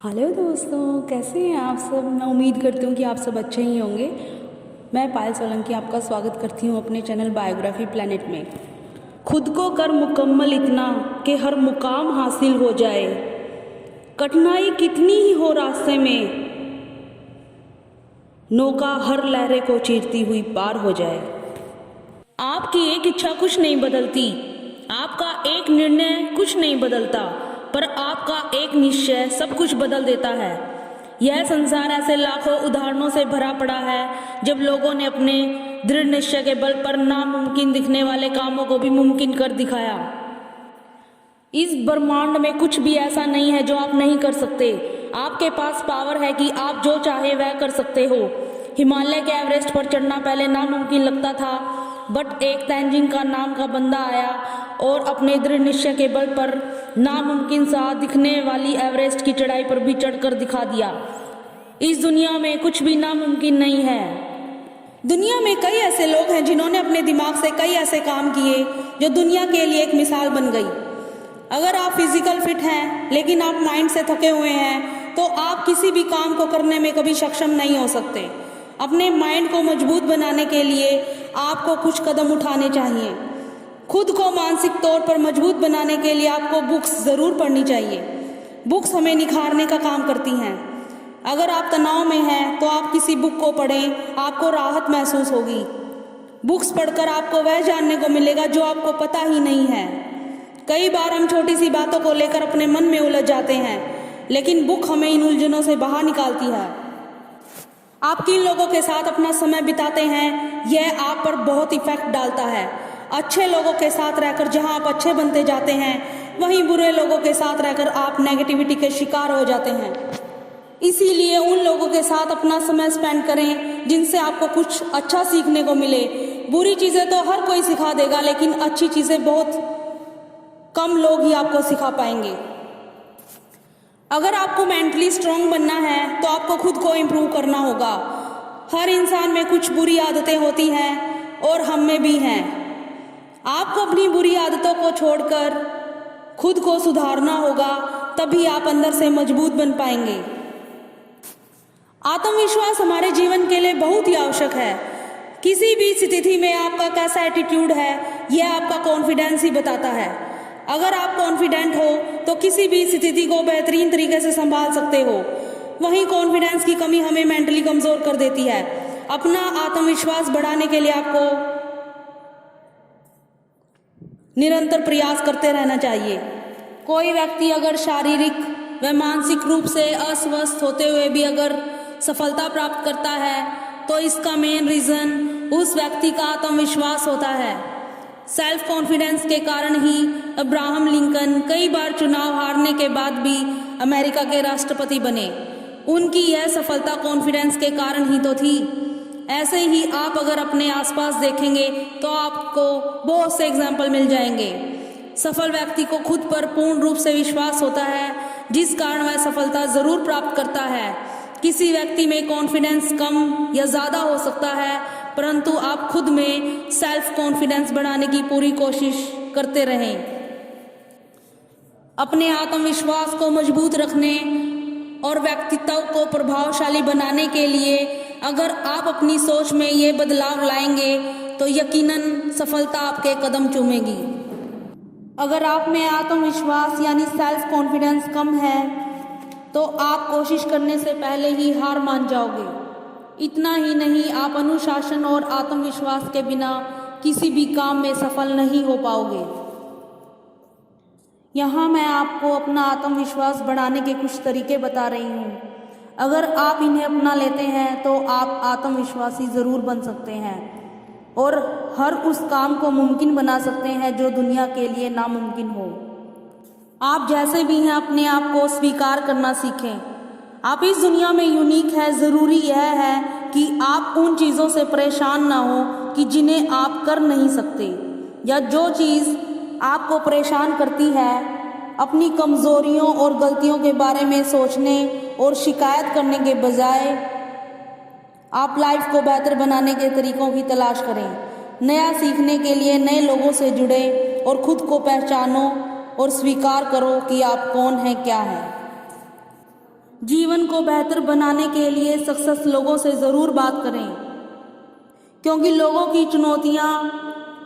Hello दोस्तों, कैसे हैं आप सब। मैं उम्मीद करती हूँ कि आप सब अच्छे ही होंगे। मैं पायल सोलंकी आपका स्वागत करती हूँ अपने चैनल बायोग्राफी प्लेनेट में। खुद को कर मुकम्मल इतना कि हर मुकाम हासिल हो जाए, कठिनाई कितनी ही हो रास्ते में, नौका हर लहरे को चीरती हुई पार हो जाए। आपकी एक इच्छा कुछ नहीं बदलती, आपका एक निर्णय कुछ नहीं बदलता, पर आपका एक निश्चय सब कुछ बदल देता है। यह संसार ऐसे लाखों उदाहरणों से भरा पड़ा है जब लोगों ने अपने दृढ़ निश्चय के बल पर नामुमकिन दिखने वाले कामों को भी मुमकिन कर दिखाया। इस ब्रह्मांड में कुछ भी ऐसा नहीं है जो आप नहीं कर सकते। आपके पास पावर है कि आप जो चाहे वह कर सकते हो। हिमालय के एवरेस्ट पर चढ़ना पहले नामुमकिन लगता था, बट एक तेंजिंग का नाम का बंदा आया और अपने दृढ़ निश्चय के बल पर नामुमकिन सा दिखने वाली एवरेस्ट की चढ़ाई पर भी चढ़कर दिखा दिया। इस दुनिया में कुछ भी नामुमकिन नहीं है। दुनिया में कई ऐसे लोग हैं जिन्होंने अपने दिमाग से कई ऐसे काम किए जो दुनिया के लिए एक मिसाल बन गई। अगर आप फिजिकल फिट हैं लेकिन आप माइंड से थके हुए हैं तो आप किसी भी काम को करने में कभी सक्षम नहीं हो सकते। अपने माइंड को मजबूत बनाने के लिए आपको कुछ कदम उठाने चाहिए। खुद को मानसिक तौर पर मजबूत बनाने के लिए आपको बुक्स ज़रूर पढ़नी चाहिए। बुक्स हमें निखारने का काम करती हैं। अगर आप तनाव में हैं तो आप किसी बुक को पढ़ें, आपको राहत महसूस होगी। बुक्स पढ़कर आपको वह जानने को मिलेगा जो आपको पता ही नहीं है। कई बार हम छोटी सी बातों को लेकर अपने मन में उलझ जाते हैं, लेकिन बुक हमें इन उलझनों से बाहर निकालती है। आप किन लोगों के साथ अपना समय बिताते हैं यह आप पर बहुत इफेक्ट डालता है। अच्छे लोगों के साथ रहकर जहां आप अच्छे बनते जाते हैं, वहीं बुरे लोगों के साथ रहकर आप नेगेटिविटी के शिकार हो जाते हैं। इसीलिए उन लोगों के साथ अपना समय स्पेंड करें जिनसे आपको कुछ अच्छा सीखने को मिले। बुरी चीज़ें तो हर कोई सिखा देगा, लेकिन अच्छी चीज़ें बहुत कम लोग ही आपको सिखा पाएंगे। अगर आपको मेंटली स्ट्रांग बनना है तो आपको खुद को इम्प्रूव करना होगा। हर इंसान में कुछ बुरी आदतें होती हैं और हम में भी हैं। आपको अपनी बुरी आदतों को छोड़कर खुद को सुधारना होगा, तभी आप अंदर से मजबूत बन पाएंगे। आत्मविश्वास हमारे जीवन के लिए बहुत ही आवश्यक है। किसी भी स्थिति में आपका कैसा एटीट्यूड है यह आपका कॉन्फिडेंस ही बताता है। अगर आप कॉन्फिडेंट हो तो किसी भी स्थिति को बेहतरीन तरीके से संभाल सकते हो। वहीं कॉन्फिडेंस की कमी हमें मेंटली कमज़ोर कर देती है। अपना आत्मविश्वास बढ़ाने के लिए आपको निरंतर प्रयास करते रहना चाहिए। कोई व्यक्ति अगर शारीरिक व मानसिक रूप से अस्वस्थ होते हुए भी अगर सफलता प्राप्त करता है तो इसका मेन रीज़न उस व्यक्ति का आत्मविश्वास होता है। सेल्फ कॉन्फिडेंस के कारण ही अब्राहम लिंकन कई बार चुनाव हारने के बाद भी अमेरिका के राष्ट्रपति बने। उनकी यह सफलता कॉन्फिडेंस के कारण ही तो थी। ऐसे ही आप अगर अपने आसपास देखेंगे तो आपको बहुत से एग्जाम्पल मिल जाएंगे। सफल व्यक्ति को खुद पर पूर्ण रूप से विश्वास होता है, जिस कारण वह सफलता ज़रूर प्राप्त करता है। किसी व्यक्ति में कॉन्फिडेंस कम या ज़्यादा हो सकता है, परंतु आप खुद में सेल्फ कॉन्फिडेंस बढ़ाने की पूरी कोशिश करते रहें। अपने आत्मविश्वास को मजबूत रखने और व्यक्तित्व को प्रभावशाली बनाने के लिए अगर आप अपनी सोच में ये बदलाव लाएंगे तो यकीनन सफलता आपके कदम चूमेगी। अगर आप में आत्मविश्वास यानी सेल्फ कॉन्फिडेंस कम है तो आप कोशिश करने से पहले ही हार मान जाओगे। इतना ही नहीं, आप अनुशासन और आत्मविश्वास के बिना किसी भी काम में सफल नहीं हो पाओगे। यहाँ मैं आपको अपना आत्मविश्वास बढ़ाने के कुछ तरीके बता रही हूँ। अगर आप इन्हें अपना लेते हैं तो आप आत्मविश्वासी ज़रूर बन सकते हैं और हर उस काम को मुमकिन बना सकते हैं जो दुनिया के लिए नामुमकिन हो। आप जैसे भी हैं अपने आप को स्वीकार करना सीखें। आप इस दुनिया में यूनिक है। ज़रूरी यह है कि आप उन चीज़ों से परेशान ना हो कि जिन्हें आप कर नहीं सकते, या जो चीज़ आपको परेशान करती है अपनी कमज़ोरियों और गलतियों के बारे में सोचने और शिकायत करने के बजाय आप लाइफ को बेहतर बनाने के तरीकों की तलाश करें। नया सीखने के लिए नए लोगों से जुड़े और खुद को पहचानो और स्वीकार करो कि आप कौन हैं, क्या हैं। जीवन को बेहतर बनाने के लिए सक्सेस लोगों से ज़रूर बात करें, क्योंकि लोगों की चुनौतियाँ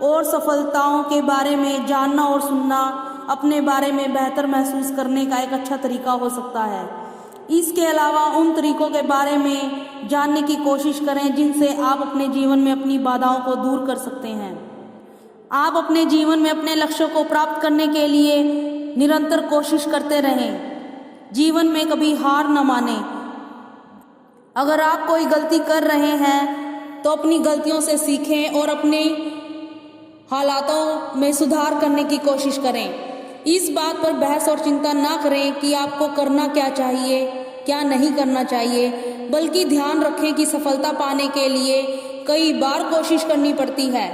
और सफलताओं के बारे में जानना और सुनना अपने बारे में बेहतर महसूस करने का एक अच्छा तरीका हो सकता है। इसके अलावा उन तरीकों के बारे में जानने की कोशिश करें जिनसे आप अपने जीवन में अपनी बाधाओं को दूर कर सकते हैं। आप अपने जीवन में अपने लक्ष्यों को प्राप्त करने के लिए निरंतर कोशिश करते रहें। जीवन में कभी हार न मानें। अगर आप कोई गलती कर रहे हैं तो अपनी गलतियों से सीखें और अपने हालातों में सुधार करने की कोशिश करें। इस बात पर बहस और चिंता ना करें कि आपको करना क्या चाहिए, क्या नहीं करना चाहिए, बल्कि ध्यान रखें कि सफलता पाने के लिए कई बार कोशिश करनी पड़ती है।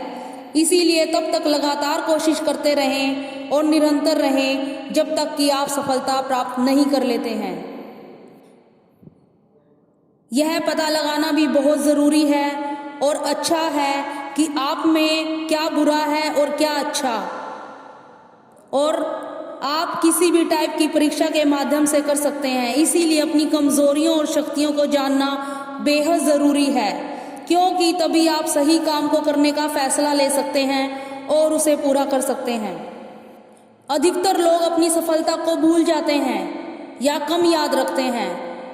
इसीलिए तब तक लगातार कोशिश करते रहें और निरंतर रहें जब तक कि आप सफलता प्राप्त नहीं कर लेते हैं। यह पता लगाना भी बहुत ज़रूरी है और अच्छा है कि आप में क्या बुरा है और क्या अच्छा, और आप किसी भी टाइप की परीक्षा के माध्यम से कर सकते हैं। इसीलिए अपनी कमज़ोरियों और शक्तियों को जानना बेहद ज़रूरी है, क्योंकि तभी आप सही काम को करने का फैसला ले सकते हैं और उसे पूरा कर सकते हैं। अधिकतर लोग अपनी सफलता को भूल जाते हैं या कम याद रखते हैं,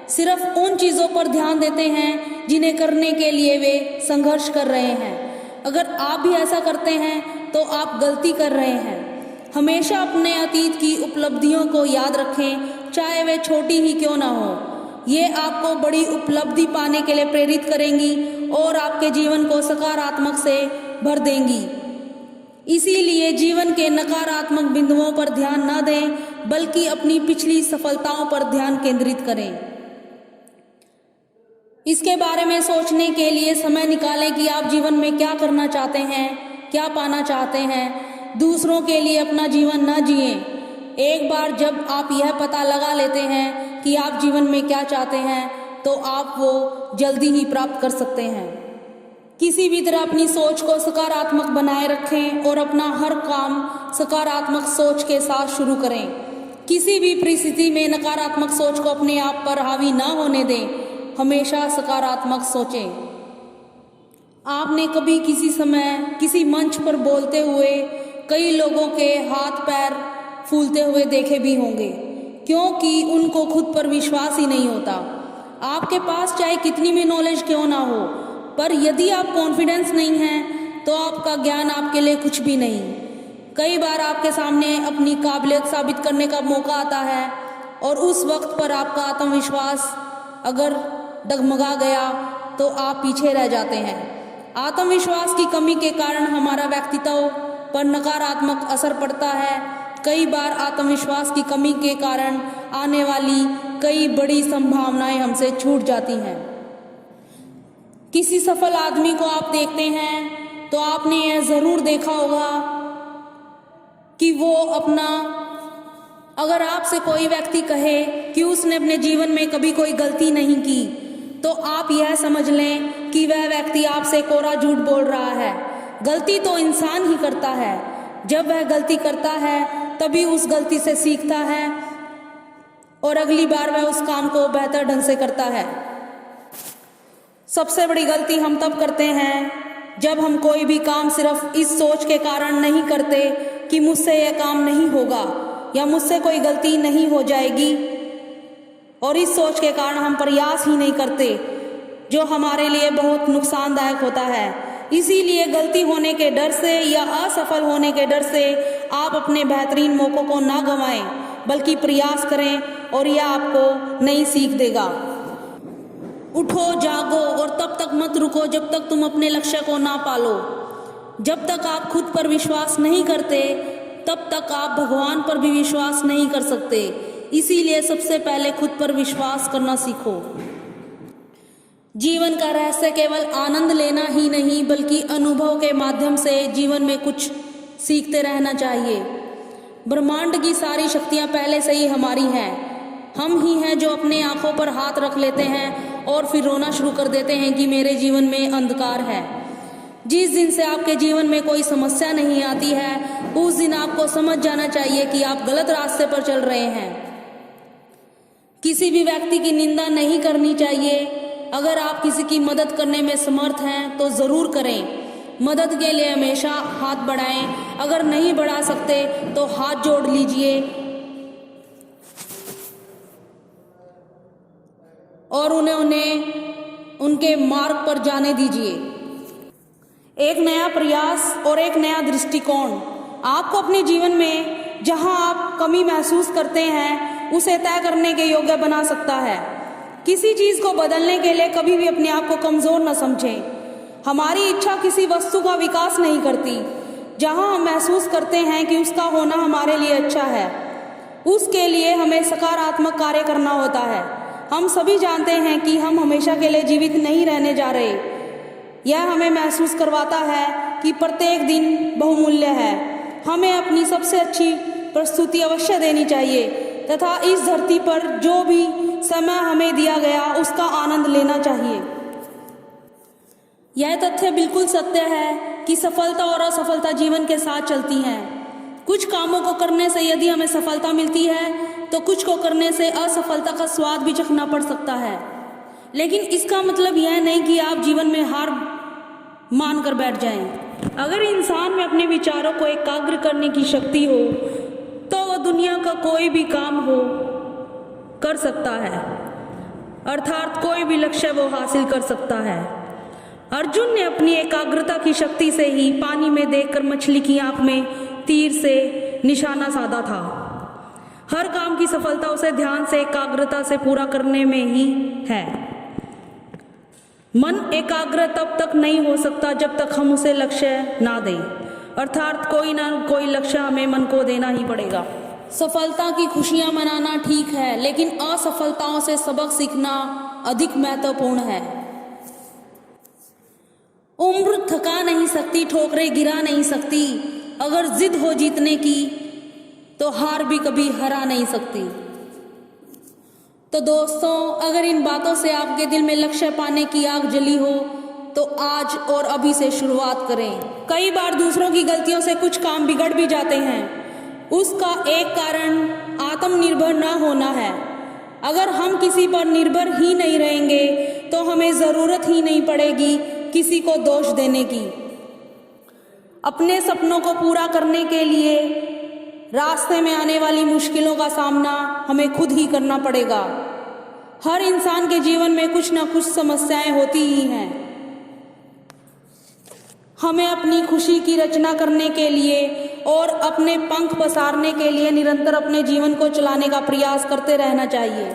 सिर्फ उन चीज़ों पर ध्यान देते हैं जिन्हें करने के लिए वे संघर्ष कर रहे हैं। अगर आप भी ऐसा करते हैं तो आप गलती कर रहे हैं। हमेशा अपने अतीत की उपलब्धियों को याद रखें, चाहे वे छोटी ही क्यों ना हो। ये आपको बड़ी उपलब्धि पाने के लिए प्रेरित करेंगी और आपके जीवन को सकारात्मक से भर देंगी। इसीलिए जीवन के नकारात्मक बिंदुओं पर ध्यान न दें, बल्कि अपनी पिछली सफलताओं पर ध्यान केंद्रित करें। इसके बारे में सोचने के लिए समय निकालें कि आप जीवन में क्या करना चाहते हैं, क्या पाना चाहते हैं। दूसरों के लिए अपना जीवन न जिएं। एक बार जब आप यह पता लगा लेते हैं कि आप जीवन में क्या चाहते हैं, तो आप वो जल्दी ही प्राप्त कर सकते हैं। किसी भी तरह अपनी सोच को सकारात्मक बनाए रखें और अपना हर काम सकारात्मक सोच के साथ शुरू करें। किसी भी परिस्थिति में नकारात्मक सोच को अपने आप पर हावी ना होने दें। हमेशा सकारात्मक सोचें। आपने कभी किसी समय किसी मंच पर बोलते हुए कई लोगों के हाथ पैर फूलते हुए देखे भी होंगे, क्योंकि उनको खुद पर विश्वास ही नहीं होता। आपके पास चाहे कितनी भी नॉलेज क्यों ना हो, पर यदि आप कॉन्फिडेंस नहीं है तो आपका ज्ञान आपके लिए कुछ भी नहीं। कई बार आपके सामने अपनी काबिलियत साबित करने का मौका आता है और उस वक्त पर आपका आत्मविश्वास अगर डगमगा गया तो आप पीछे रह जाते हैं। आत्मविश्वास की कमी के कारण हमारा व्यक्तित्व पर नकारात्मक असर पड़ता है। कई बार आत्मविश्वास की कमी के कारण आने वाली कई बड़ी संभावनाएं हमसे छूट जाती हैं। किसी सफल आदमी को आप देखते हैं तो आपने यह ज़रूर देखा होगा कि वो अपना, अगर आपसे कोई व्यक्ति कहे कि उसने अपने जीवन में कभी कोई गलती नहीं की, तो आप यह समझ लें कि वह व्यक्ति आपसे कोरा झूठ बोल रहा है। गलती तो इंसान ही करता है। जब वह गलती करता है तभी उस गलती से सीखता है और अगली बार वह उस काम को बेहतर ढंग से करता है। सबसे बड़ी गलती हम तब करते हैं जब हम कोई भी काम सिर्फ इस सोच के कारण नहीं करते कि मुझसे यह काम नहीं होगा या मुझसे कोई गलती नहीं हो जाएगी, और इस सोच के कारण हम प्रयास ही नहीं करते, जो हमारे लिए बहुत नुकसानदायक होता है। इसीलिए गलती होने के डर से या असफल होने के डर से आप अपने बेहतरीन मौकों को ना गंवाएं, बल्कि प्रयास करें और यह आपको नई सीख देगा। उठो, जागो और तब तक मत रुको जब तक तुम अपने लक्ष्य को ना पालो। जब तक आप खुद पर विश्वास नहीं करते तब तक आप भगवान पर भी विश्वास नहीं कर सकते। इसीलिए सबसे पहले खुद पर विश्वास करना सीखो। जीवन का रहस्य केवल आनंद लेना ही नहीं, बल्कि अनुभव के माध्यम से जीवन में कुछ सीखते रहना चाहिए। ब्रह्मांड की सारी शक्तियाँ पहले से ही हमारी हैं। हम ही हैं जो अपने आँखों पर हाथ रख लेते हैं और फिर रोना शुरू कर देते हैं कि मेरे जीवन में अंधकार है। जिस दिन से आपके जीवन में कोई समस्या नहीं आती है, उस दिन आपको समझ जाना चाहिए कि आप गलत रास्ते पर चल रहे हैं। किसी भी व्यक्ति की निंदा नहीं करनी चाहिए। अगर आप किसी की मदद करने में समर्थ हैं तो ज़रूर करें। मदद के लिए हमेशा हाथ बढ़ाएं। अगर नहीं बढ़ा सकते तो हाथ जोड़ लीजिए और उन्हें उनके मार्ग पर जाने दीजिए। एक नया प्रयास और एक नया दृष्टिकोण आपको अपने जीवन में जहां आप कमी महसूस करते हैं उसे तय करने के योग्य बना सकता है। किसी चीज़ को बदलने के लिए कभी भी अपने आप को कमज़ोर न समझें। हमारी इच्छा किसी वस्तु का विकास नहीं करती। जहां हम महसूस करते हैं कि उसका होना हमारे लिए अच्छा है, उसके लिए हमें सकारात्मक कार्य करना होता है। हम सभी जानते हैं कि हम हमेशा के लिए जीवित नहीं रहने जा रहे। यह हमें महसूस करवाता है कि प्रत्येक दिन बहुमूल्य है। हमें अपनी सबसे अच्छी प्रस्तुति अवश्य देनी चाहिए तथा इस धरती पर जो भी समय हमें दिया गया उसका आनंद लेना चाहिए। यह तथ्य बिल्कुल सत्य है कि सफलता और असफलता जीवन के साथ चलती हैं। कुछ कामों को करने से यदि हमें सफलता मिलती है तो कुछ को करने से असफलता का स्वाद भी चखना पड़ सकता है। लेकिन इसका मतलब यह नहीं कि आप जीवन में हार मानकर बैठ जाएं। अगर इंसान में अपने विचारों को एकाग्र करने की शक्ति हो तो वह दुनिया का कोई भी काम हो कर सकता है, अर्थात कोई भी लक्ष्य वो हासिल कर सकता है। अर्जुन ने अपनी एकाग्रता की शक्ति से ही पानी में देखकर मछली की आंख में तीर से निशाना साधा था। हर काम की सफलता उसे ध्यान से एकाग्रता से पूरा करने में ही है। मन एकाग्र तब तक नहीं हो सकता जब तक हम उसे लक्ष्य ना दें, अर्थात कोई ना कोई लक्ष्य हमें मन को देना ही पड़ेगा। सफलता की खुशियां मनाना ठीक है, लेकिन असफलताओं से सबक सीखना अधिक महत्वपूर्ण है। उम्र थका नहीं सकती, ठोकरें गिरा नहीं सकती। अगर जिद हो जीतने की तो हार भी कभी हरा नहीं सकती। तो दोस्तों, अगर इन बातों से आपके दिल में लक्ष्य पाने की आग जली हो तो आज और अभी से शुरुआत करें। कई बार दूसरों की गलतियों से कुछ काम बिगड़ भी जाते हैं। उसका एक कारण आत्मनिर्भर न होना है। अगर हम किसी पर निर्भर ही नहीं रहेंगे तो हमें ज़रूरत ही नहीं पड़ेगी किसी को दोष देने की। अपने सपनों को पूरा करने के लिए रास्ते में आने वाली मुश्किलों का सामना हमें खुद ही करना पड़ेगा। हर इंसान के जीवन में कुछ ना कुछ समस्याएं होती ही हैं। हमें अपनी खुशी की रचना करने के लिए और अपने पंख पसारने के लिए निरंतर अपने जीवन को चलाने का प्रयास करते रहना चाहिए।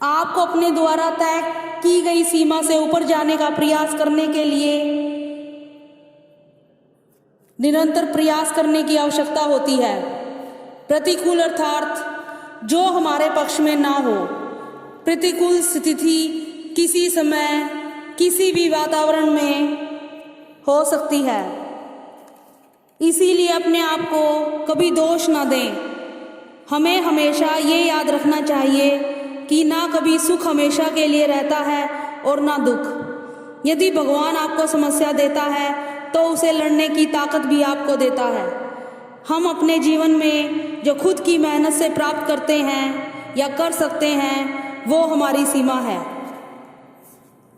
आपको अपने द्वारा तय की गई सीमा से ऊपर जाने का प्रयास करने के लिए निरंतर प्रयास करने की आवश्यकता होती है। प्रतिकूल अर्थात जो हमारे पक्ष में ना हो। प्रतिकूल स्थिति किसी समय किसी भी वातावरण में हो सकती है, इसीलिए अपने आप को कभी दोष ना दें। हमें हमेशा ये याद रखना चाहिए कि ना कभी सुख हमेशा के लिए रहता है और ना दुख। यदि भगवान आपको समस्या देता है तो उसे लड़ने की ताकत भी आपको देता है। हम अपने जीवन में जो खुद की मेहनत से प्राप्त करते हैं या कर सकते हैं वो हमारी सीमा है।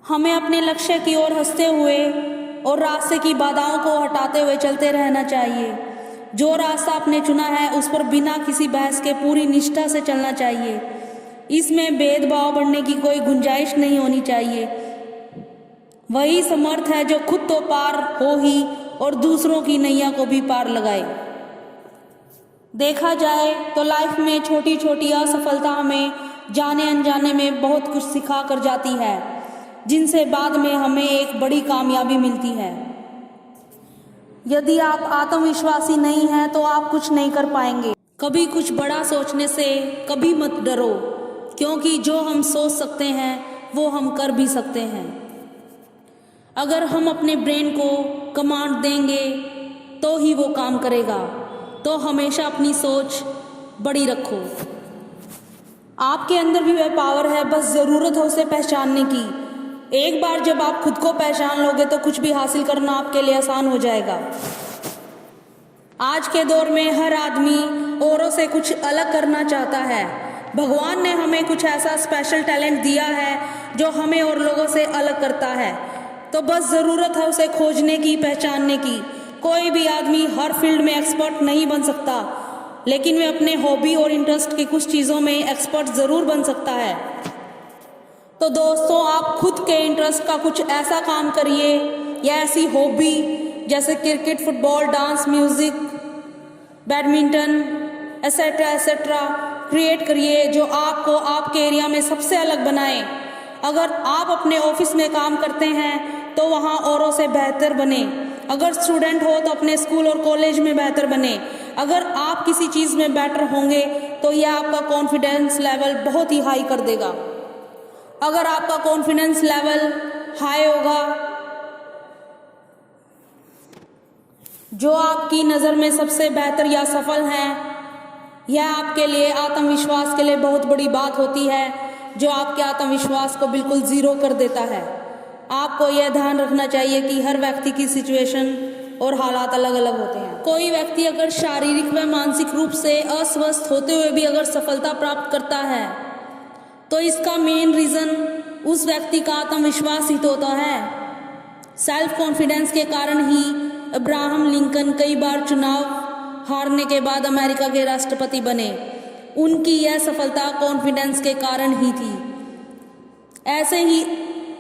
हमें अपने लक्ष्य की ओर हंसते हुए और रास्ते की बाधाओं को हटाते हुए चलते रहना चाहिए। जो रास्ता आपने चुना है उस पर बिना किसी बहस के पूरी निष्ठा से चलना चाहिए। इसमें भेदभाव बढ़ने की कोई गुंजाइश नहीं होनी चाहिए। वही समर्थ है जो खुद तो पार हो ही और दूसरों की नैया को भी पार लगाए। देखा जाए तो लाइफ में छोटी छोटी असफलता हमें जाने अनजाने में बहुत कुछ सिखा कर जाती है, जिनसे बाद में हमें एक बड़ी कामयाबी मिलती है। यदि आप आत्मविश्वासी नहीं हैं तो आप कुछ नहीं कर पाएंगे। कभी कुछ बड़ा सोचने से कभी मत डरो, क्योंकि जो हम सोच सकते हैं वो हम कर भी सकते हैं। अगर हम अपने ब्रेन को कमांड देंगे तो ही वो काम करेगा। तो हमेशा अपनी सोच बड़ी रखो। आपके अंदर भी वह पावर है, बस ज़रूरत है उसे पहचानने की। एक बार जब आप खुद को पहचान लोगे तो कुछ भी हासिल करना आपके लिए आसान हो जाएगा। आज के दौर में हर आदमी औरों से कुछ अलग करना चाहता है। भगवान ने हमें कुछ ऐसा स्पेशल टैलेंट दिया है जो हमें और लोगों से अलग करता है, तो बस ज़रूरत है उसे खोजने की, पहचानने की। कोई भी आदमी हर फील्ड में एक्सपर्ट नहीं बन सकता, लेकिन वह अपने हॉबी और इंटरेस्ट की कुछ चीज़ों में एक्सपर्ट ज़रूर बन सकता है। तो दोस्तों, आप खुद के इंटरेस्ट का कुछ ऐसा काम करिए या ऐसी हॉबी जैसे cricket, football, dance, music, badminton etcetera create करिए जो आपको आपके एरिया में सबसे अलग बनाए। अगर आप अपने ऑफिस में काम करते हैं तो वहाँ औरों से बेहतर बने। अगर स्टूडेंट हो तो अपने स्कूल और कॉलेज में बेहतर बने। अगर आप किसी चीज़ में बेटर होंगे तो यह आपका कॉन्फिडेंस लेवल बहुत ही हाई कर देगा। अगर आपका कॉन्फिडेंस लेवल हाई होगा, जो आपकी नज़र में सबसे बेहतर या सफल हैं, यह आपके लिए आत्मविश्वास के लिए बहुत बड़ी बात होती है, जो आपके आत्मविश्वास को बिल्कुल ज़ीरो कर देता है। आपको यह ध्यान रखना चाहिए कि हर व्यक्ति की सिचुएशन और हालात अलग अलग होते हैं। कोई व्यक्ति अगर शारीरिक व मानसिक रूप से अस्वस्थ होते हुए भी अगर सफलता प्राप्त करता है तो इसका मेन रीज़न उस व्यक्ति का आत्मविश्वास ही तो होता है। सेल्फ कॉन्फिडेंस के कारण ही अब्राहम लिंकन कई बार चुनाव हारने के बाद अमेरिका के राष्ट्रपति बने। उनकी यह सफलता कॉन्फिडेंस के कारण ही थी। ऐसे ही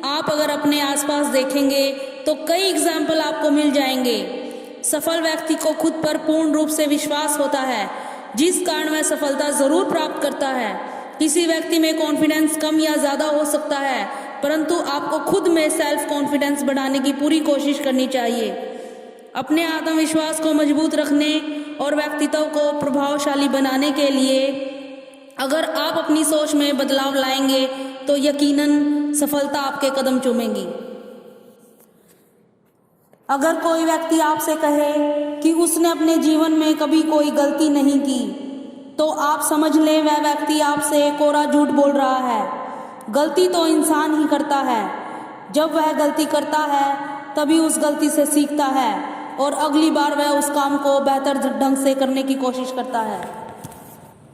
आप अगर अपने आसपास देखेंगे तो कई एग्जाम्पल आपको मिल जाएंगे। सफल व्यक्ति को खुद पर पूर्ण रूप से विश्वास होता है, जिस कारण वह सफलता ज़रूर प्राप्त करता है। किसी व्यक्ति में कॉन्फिडेंस कम या ज़्यादा हो सकता है, परंतु आपको खुद में सेल्फ कॉन्फिडेंस बढ़ाने की पूरी कोशिश करनी चाहिए। अपने आत्मविश्वास को मजबूत रखने और व्यक्तित्व को प्रभावशाली बनाने के लिए अगर आप अपनी सोच में बदलाव लाएंगे तो यकीनन सफलता आपके कदम चूमेगी। अगर कोई व्यक्ति आपसे कहे कि उसने अपने जीवन में कभी कोई गलती नहीं की, तो आप समझ लें वह व्यक्ति आपसे कोरा झूठ बोल रहा है। गलती तो इंसान ही करता है। जब वह गलती करता है तभी उस गलती से सीखता है और अगली बार वह उस काम को बेहतर ढंग से करने की कोशिश करता है।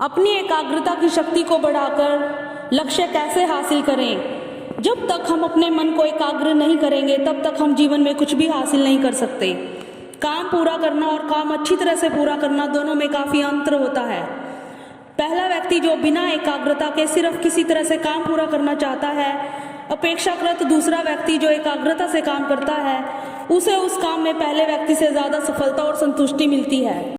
अपनी एकाग्रता की शक्ति को बढ़ाकर लक्ष्य कैसे हासिल करें? जब तक हम अपने मन को एकाग्र नहीं करेंगे तब तक हम जीवन में कुछ भी हासिल नहीं कर सकते। काम पूरा करना और काम अच्छी तरह से पूरा करना दोनों में काफ़ी अंतर होता है। पहला व्यक्ति जो बिना एकाग्रता के सिर्फ किसी तरह से काम पूरा करना चाहता है, अपेक्षाकृत दूसरा व्यक्ति जो एकाग्रता से काम करता है, उसे उस काम में पहले व्यक्ति से ज़्यादा सफलता और संतुष्टि मिलती है।